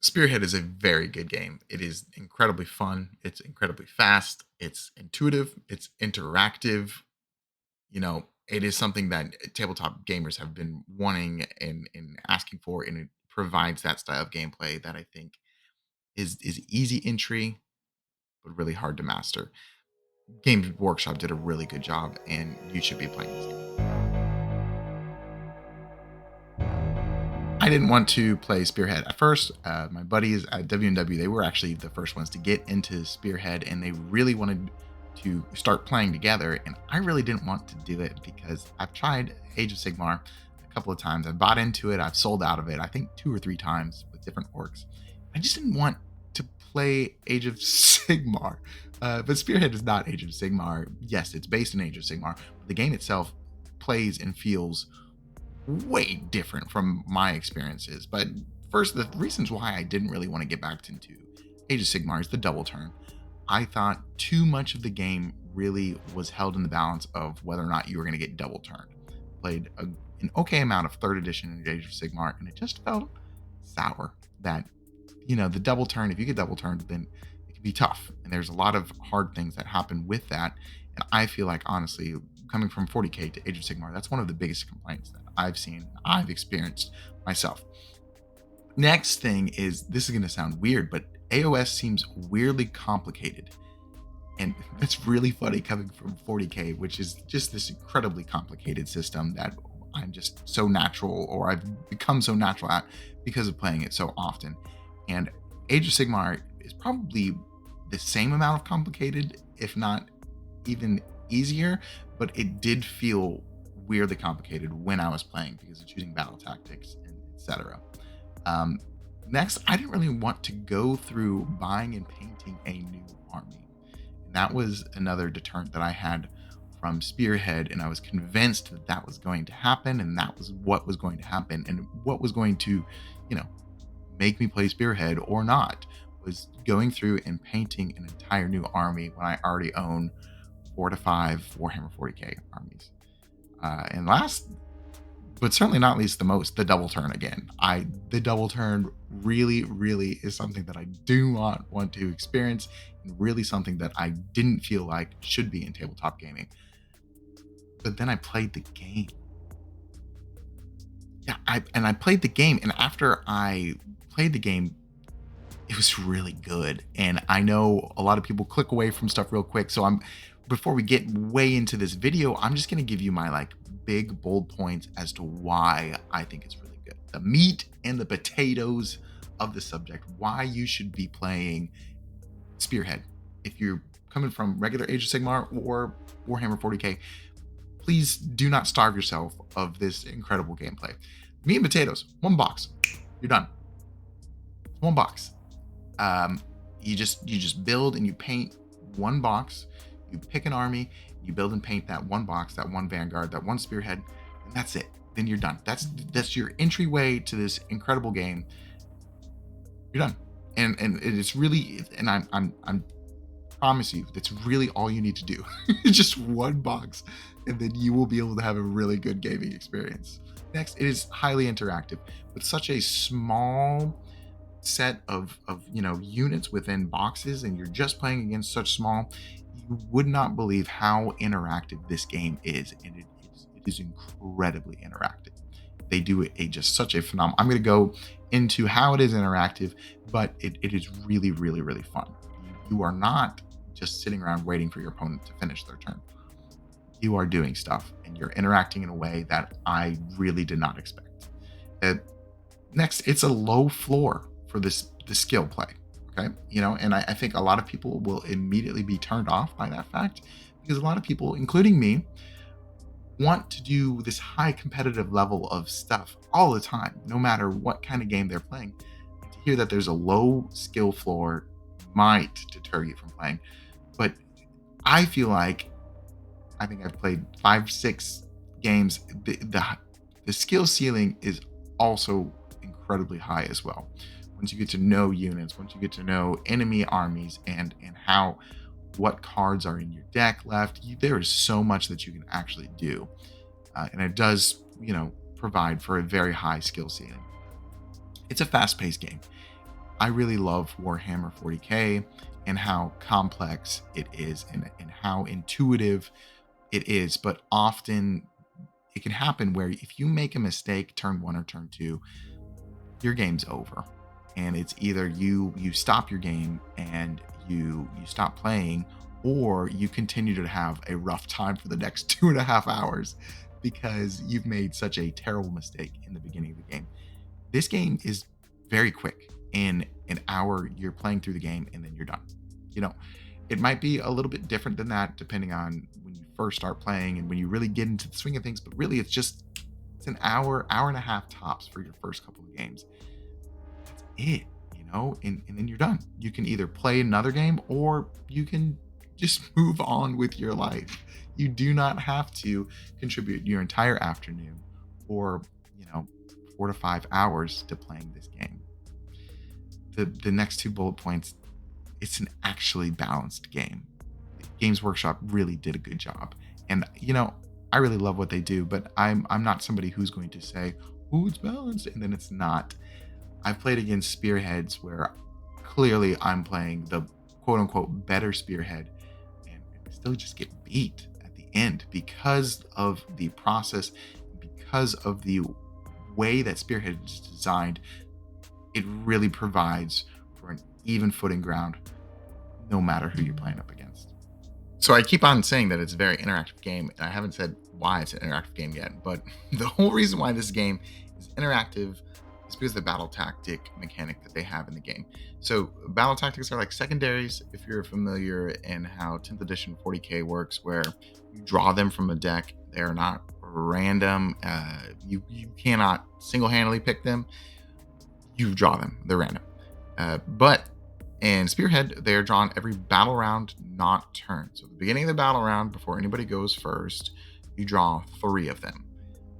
Spearhead is a very good game. It is incredibly fun. It's incredibly fast. It's intuitive. It's interactive. It is something that tabletop gamers have been wanting and asking for, and it provides that style of gameplay that I think is easy entry but really hard to master. Games Workshop did a really good job, and you should be playing this game. I didn't want to play Spearhead at first. My buddies at W&W, they were actually the first ones to get into Spearhead, and they really wanted to start playing together. And I really didn't want to do it because I've tried Age of Sigmar a couple of times. I've bought into it. I've sold out of it, I think 2 or 3 times with different orcs. I just didn't want to play Age of Sigmar. But Spearhead is not Age of Sigmar. Yes, it's based in Age of Sigmar, but the game itself plays and feels way different from my experiences. But first, the reasons why I didn't really want to get back into Age of Sigmar is the double turn. I thought too much of the game really was held in the balance of whether or not you were going to get double turned. Played an okay amount of third edition in Age of Sigmar, and it just felt sour that, the double turn, if you get double turned, then it can be tough. And there's a lot of hard things that happen with that. And I feel like, honestly, coming from 40K to Age of Sigmar, that's one of the biggest complaints that I've seen, I've experienced myself. Next thing is, this is going to sound weird, but AOS seems weirdly complicated. And that's really funny coming from 40K, which is just this incredibly complicated system that I'm just so natural, or I've become so natural at because of playing it so often. And Age of Sigmar is probably the same amount of complicated, if not even easier, but it did feel weirdly complicated when I was playing because of choosing battle tactics and etc. Next, I didn't really want to go through buying and painting a new army. And that was another deterrent that I had from Spearhead, and I was convinced that that was going to happen, and that was what was going to happen, and what was going to, make me play Spearhead or not was going through and painting an entire new army when I already own 4 to 5 Warhammer 40K armies. And last, but certainly not least, the most, the double turn again. The double turn really, really is something that I do not want to experience, and really something that I didn't feel like should be in tabletop gaming. But then I played the game. Yeah, I played the game, and after I played the game, it was really good. And I know a lot of people click away from stuff real quick, so before we get way into this video, I'm just going to give you my big bold points as to why I think it's really good. The meat and the potatoes of the subject, why you should be playing Spearhead. If you're coming from regular Age of Sigmar or Warhammer 40K, please do not starve yourself of this incredible gameplay. Meat and potatoes, 1 box, you're done. 1 box. You just build and you paint 1 box. You pick an army, you build and paint that 1 box, that 1 vanguard, that 1 spearhead, and that's it. Then you're done. That's your entryway to this incredible game. You're done. And it is really, and I'm promise you, that's really all you need to do. Just 1 box, and then you will be able to have a really good gaming experience. Next, it is highly interactive with such a small set of units within boxes, and you're just playing against such small. You would not believe how interactive this game is, and it is incredibly interactive. They do just such a phenomenal. I'm going to go into how it is interactive, but it is really, really, really fun. You are not just sitting around waiting for your opponent to finish their turn. You are doing stuff, and you're interacting in a way that I really did not expect. Next, it's a low floor for the skill play. Okay, and I think a lot of people will immediately be turned off by that fact, because a lot of people, including me, want to do this high competitive level of stuff all the time, no matter what kind of game they're playing. And to hear that there's a low skill floor might deter you from playing. But I feel like, I think I've played 5-6 games. The skill ceiling is also incredibly high as well. Once you get to know units, once you get to know enemy armies and what cards are in your deck left, there is so much that you can actually do. And it does, provide for a very high skill ceiling. It's a fast-paced game. I really love Warhammer 40K and how complex it is, and how intuitive it is. But often it can happen where if you make a mistake turn one or turn two, your game's over. And it's either you stop your game and you stop playing, or you continue to have a rough time for the next 2.5 hours because you've made such a terrible mistake in the beginning of the game. This game is very quick. In an hour, you're playing through the game and then you're done. You know, it might be a little bit different than that depending on when you first start playing and when you really get into the swing of things, but really it's an hour and a half tops for your first couple of games. That's it, and then you're done. You can either play another game or you can just move on with your life. You do not have to contribute your entire afternoon or, you know, 4 to 5 hours to playing this game. The next two bullet points, it's an actually balanced game. Games Workshop really did a good job. And I really love what they do, but I'm not somebody who's going to say, "Oh, it's balanced," and then it's not. I've played against spearheads where clearly I'm playing the quote unquote better spearhead, and I still just get beat at the end because of the process, because of the way that spearhead is designed. It really provides for an even footing ground no matter who you're playing up against. So I keep on saying that it's a very interactive game, and I haven't said why it's an interactive game yet. But the whole reason why this game is interactive is because of the battle tactic mechanic that they have in the game. So battle tactics are like secondaries, if you're familiar in how 10th edition 40K works, where you draw them from a deck. They're not random. You cannot single-handedly pick them. You draw them. They're random. But in Spearhead, they are drawn every battle round, not turn. So at the beginning of the battle round, before anybody goes first, you draw 3 of them.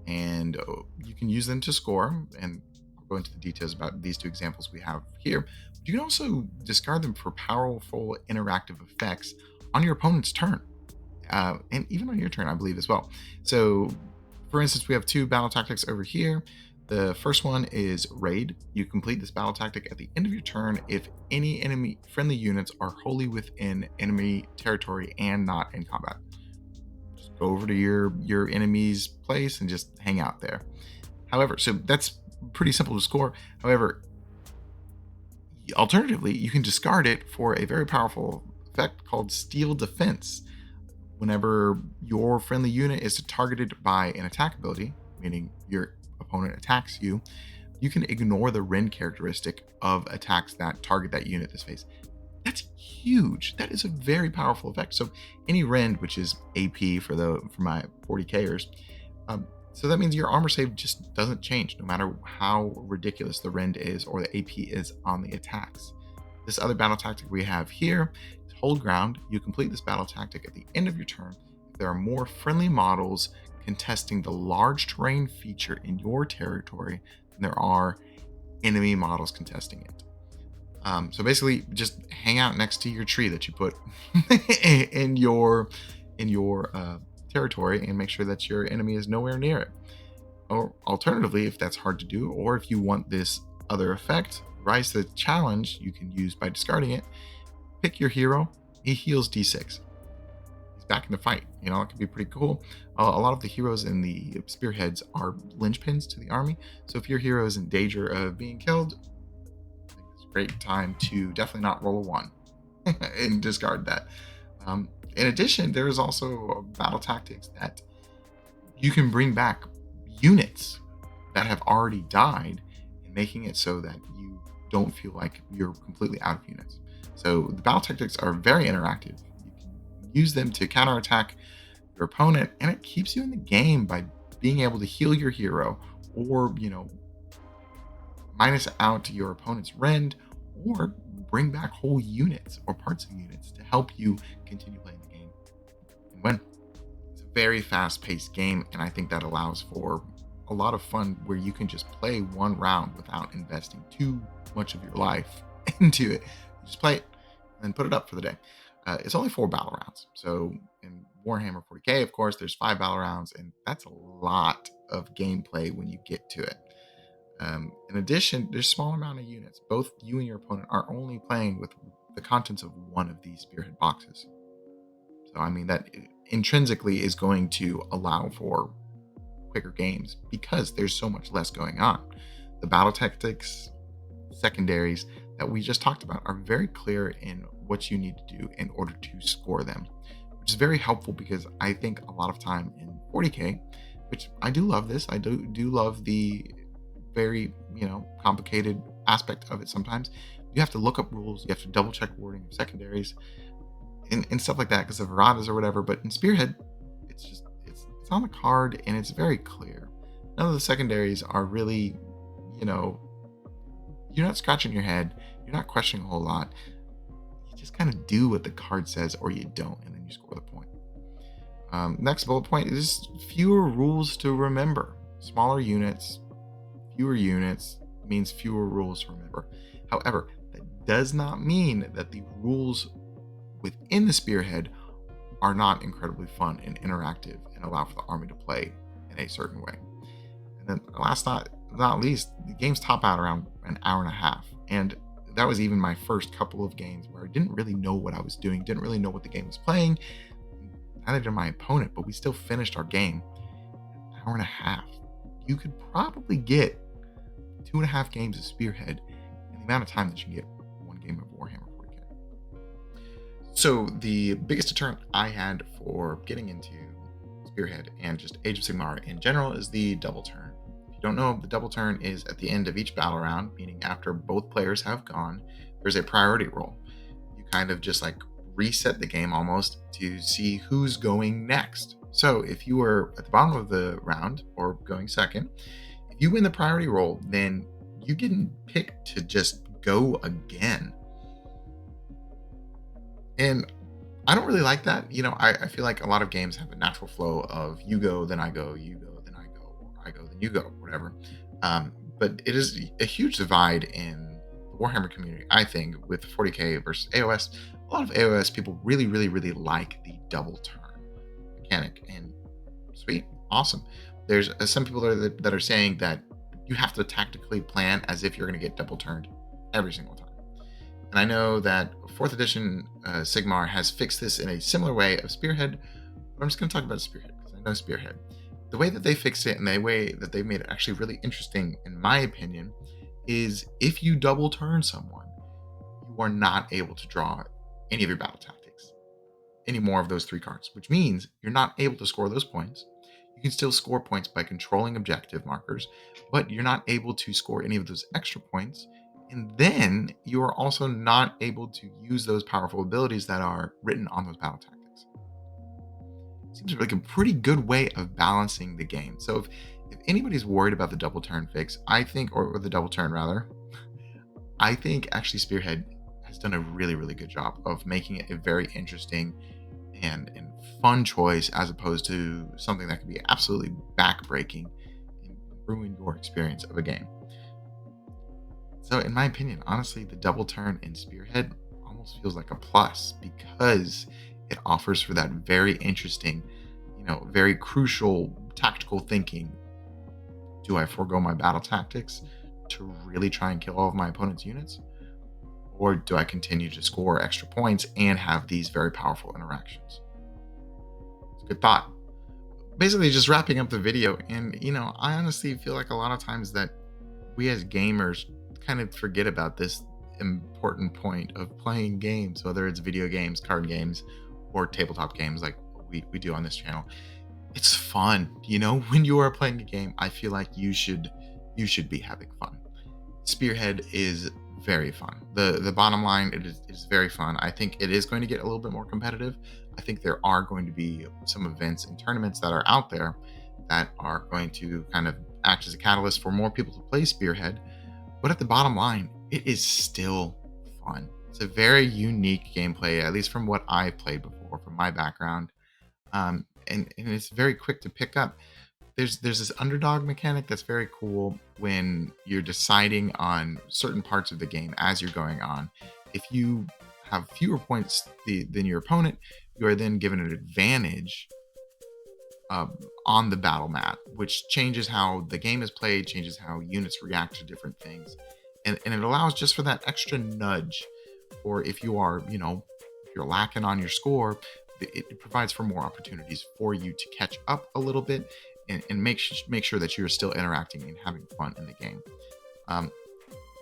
And you can use them to score. And I'll go into the details about these 2 examples we have here. But you can also discard them for powerful interactive effects on your opponent's turn. And even on your turn, I believe, as well. So, for instance, we have 2 battle tactics over here. The first one is Raid. You complete this battle tactic at the end of your turn if any enemy friendly units are wholly within enemy territory and not in combat. Just go over to your enemy's place and just hang out there. However, so that's pretty simple to score. However, alternatively, you can discard it for a very powerful effect called Steel Defense. Whenever your friendly unit is targeted by an attack ability, meaning your opponent attacks you, you can ignore the rend characteristic of attacks that target that unit this phase. That's huge. That is a very powerful effect. So any rend, which is AP for my 40Kers, so that means your armor save just doesn't change no matter how ridiculous the rend is or the AP is on the attacks. This other battle tactic we have here is Hold Ground. You complete this battle tactic at the end of your turn if there are more friendly models contesting the large terrain feature in your territory than there are enemy models contesting it. So basically, just hang out next to your tree that you put in your territory and make sure that your enemy is nowhere near it. Or alternatively, if that's hard to do, or if you want this other effect, Rise to the Challenge, you can use by discarding it. Pick your hero. He heals D6. Back in the fight. It can be pretty cool. A lot of the heroes in the spearheads are linchpins to the army. So if your hero is in danger of being killed, I think it's a great time to definitely not roll a 1 and discard that. In addition, there is also battle tactics that you can bring back units that have already died and making it so that you don't feel like you're completely out of units. So the battle tactics are very interactive. Use them to counterattack your opponent, and it keeps you in the game by being able to heal your hero or minus out your opponent's rend or bring back whole units or parts of units to help you continue playing the game and win. It's a very fast-paced game, and I think that allows for a lot of fun where you can just play one round without investing too much of your life into it. You just play it and put it up for the day. It's only 4 battle rounds. So in Warhammer 40K, of course, there's 5 battle rounds, and that's a lot of gameplay when you get to it. In addition, there's a small amount of units. Both you and your opponent are only playing with the contents of one of these spearhead boxes. So, I mean, that intrinsically is going to allow for quicker games because there's so much less going on. The battle tactics, secondaries that we just talked about are very clear in what you need to do in order to score them, which is very helpful because I think a lot of time in 40K, which I do love this, I do love the very, complicated aspect of it sometimes. You have to look up rules, you have to double check wording of secondaries and stuff like that because of erratas or whatever. But in Spearhead, it's on the card and it's very clear. None of the secondaries are really, you know, you're not scratching your head, you're not questioning a whole lot. You just kind of do what the card says or you don't, and then you score the point. Next bullet point is fewer rules to remember. Smaller units, fewer units means fewer rules to remember. However, that does not mean that the rules within the Spearhead are not incredibly fun and interactive and allow for the army to play in a certain way. And then last not least, the games top out around an hour and a half. And that was even my first couple of games where I didn't really know what I was doing, didn't really know what the game was playing. Neither did my opponent, but we still finished our game in an hour and a half. You could probably get 2.5 games of Spearhead in the amount of time that you can get one game of Warhammer 40K. So the biggest deterrent I had for getting into Spearhead and just Age of Sigmar in general is the double turn. If you don't know, the double turn is at the end of each battle round, meaning after both players have gone, there's a priority roll. You kind of just like reset the game almost to see who's going next. So if you were at the bottom of the round or going second, if you win the priority roll, then you get picked to just go again. And I don't really like that. I feel like a lot of games have a natural flow of you go, then I go, you go, then I go, or I go, then you go, whatever. But it is a huge divide in the Warhammer community, I think, with 40K versus AOS. A lot of AOS people really, really, really like the double turn mechanic. And sweet, awesome. There's some people that are saying that you have to tactically plan as if you're going to get double turned every single time. And I know that 4th edition Sigmar has fixed this in a similar way of Spearhead, but I'm just going to talk about Spearhead because I know Spearhead. The way that they fixed it and the way that they made it actually really interesting, in my opinion, is if you double turn someone, you are not able to draw any of your battle tactics, any more of those 3 cards, which means you're not able to score those points. You can still score points by controlling objective markers, but you're not able to score any of those extra points. And then you are also not able to use those powerful abilities that are written on those battle tactics. Seems like a pretty good way of balancing the game. So if anybody's worried about the double turn fix, I think, or the double turn rather, I think actually Spearhead has done a really, really good job of making it a very interesting and fun choice as opposed to something that could be absolutely backbreaking and ruin your experience of a game. So in my opinion, honestly, the double turn in Spearhead almost feels like a plus because it offers for that very interesting, very crucial tactical thinking. Do I forego my battle tactics to really try and kill all of my opponent's units? Or do I continue to score extra points and have these very powerful interactions? It's a good thought. Basically, just wrapping up the video. And, I honestly feel like a lot of times that we as gamers kind of forget about this important point of playing games, whether it's video games, card games, or tabletop games like we do on this channel. It's fun. When you are playing a game, I feel like you should be having fun. Spearhead is very fun. The bottom line, it is very fun. I think it is going to get a little bit more competitive. I think there are going to be some events and tournaments that are out there that are going to kind of act as a catalyst for more people to play Spearhead. But at the bottom line, it is still fun. It's a very unique gameplay, at least from what I've played before, from my background. And it's very quick to pick up. There's this underdog mechanic that's very cool when you're deciding on certain parts of the game as you're going on. If you have fewer points than your opponent, you are then given an advantage on the battle mat, which changes how the game is played, changes how units react to different things, and it allows just for that extra nudge. Or if you are, if you're lacking on your score, it provides for more opportunities for you to catch up a little bit and make sure that you're still interacting and having fun in the game. Um,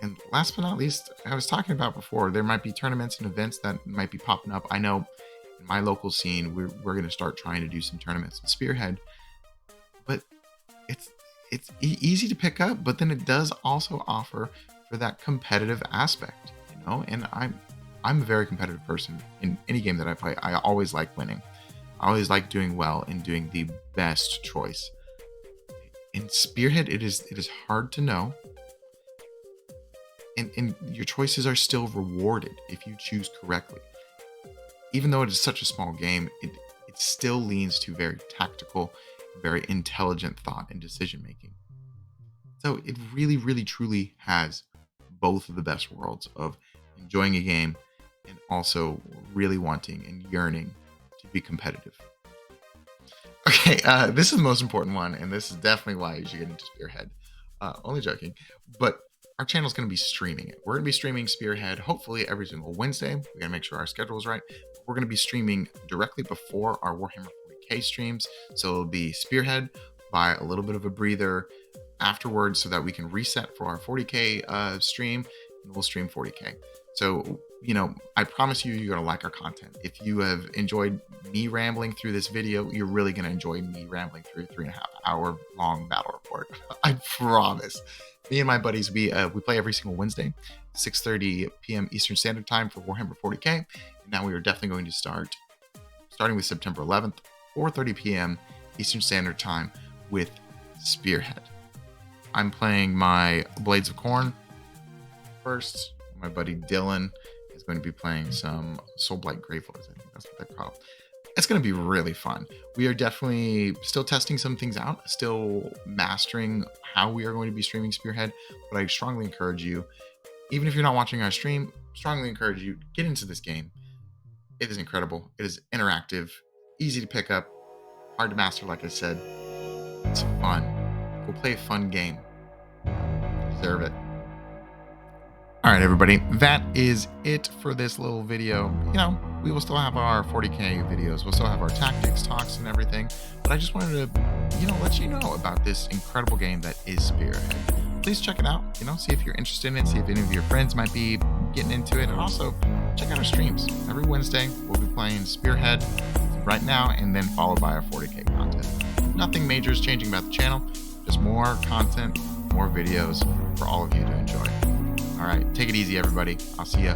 and last but not least, I was talking about before, there might be tournaments and events that might be popping up. I know in my local scene, we're going to start trying to do some tournaments with Spearhead, but easy to pick up, but then it does also offer for that competitive aspect, and I'm a very competitive person. In any game that I play, I always like winning. I always like doing well and doing the best choice. In Spearhead, it is hard to know, and your choices are still rewarded if you choose correctly. Even though it is such a small game, it still leans to very tactical, very intelligent thought and decision making. So it really, really, truly has both of the best worlds of enjoying a game and also really wanting and yearning to be competitive. Okay, this is the most important one, and this is definitely why you should get into Spearhead. Only joking, but our channel is going to be streaming it. We're going to be streaming Spearhead hopefully every single Wednesday. We got to make sure our schedule is right. We're going to be streaming directly before our Warhammer 40k streams, so it'll be Spearhead by a little bit of a breather afterwards, so that we can reset for our 40k stream, and we'll stream 40k. So, I promise you're going to like our content. If you have enjoyed me rambling through this video, you're really going to enjoy me rambling through a 3.5 hour long battle report. I promise. Me and my buddies, we play every single Wednesday, 6:30 p.m. Eastern Standard Time for Warhammer 40k. And now we are definitely going to starting with September 11th, 4:30 p.m. Eastern Standard Time with Spearhead. I'm playing my Blades of Corn first. My buddy Dylan is going to be playing some Soulblight Gravelords. I think that's what they're called. It's going to be really fun. We are definitely still testing some things out, still mastering how we are going to be streaming Spearhead, but I strongly encourage you, even if you're not watching our stream, strongly encourage you, get into this game. It is incredible. It is interactive, easy to pick up, hard to master, like I said. It's fun. Go play a fun game. You deserve it. All right, everybody, that is it for this little video. We will still have our 40k videos. We'll still have our tactics talks and everything. But I just wanted to, let you know about this incredible game that is Spearhead. Please check it out. See if you're interested in it. See if any of your friends might be getting into it. And also, check out our streams. Every Wednesday, we'll be playing Spearhead right now, and then followed by our 40k content. Nothing major is changing about the channel. Just more content, more videos for all of you to enjoy. All right, take it easy, everybody. I'll see you.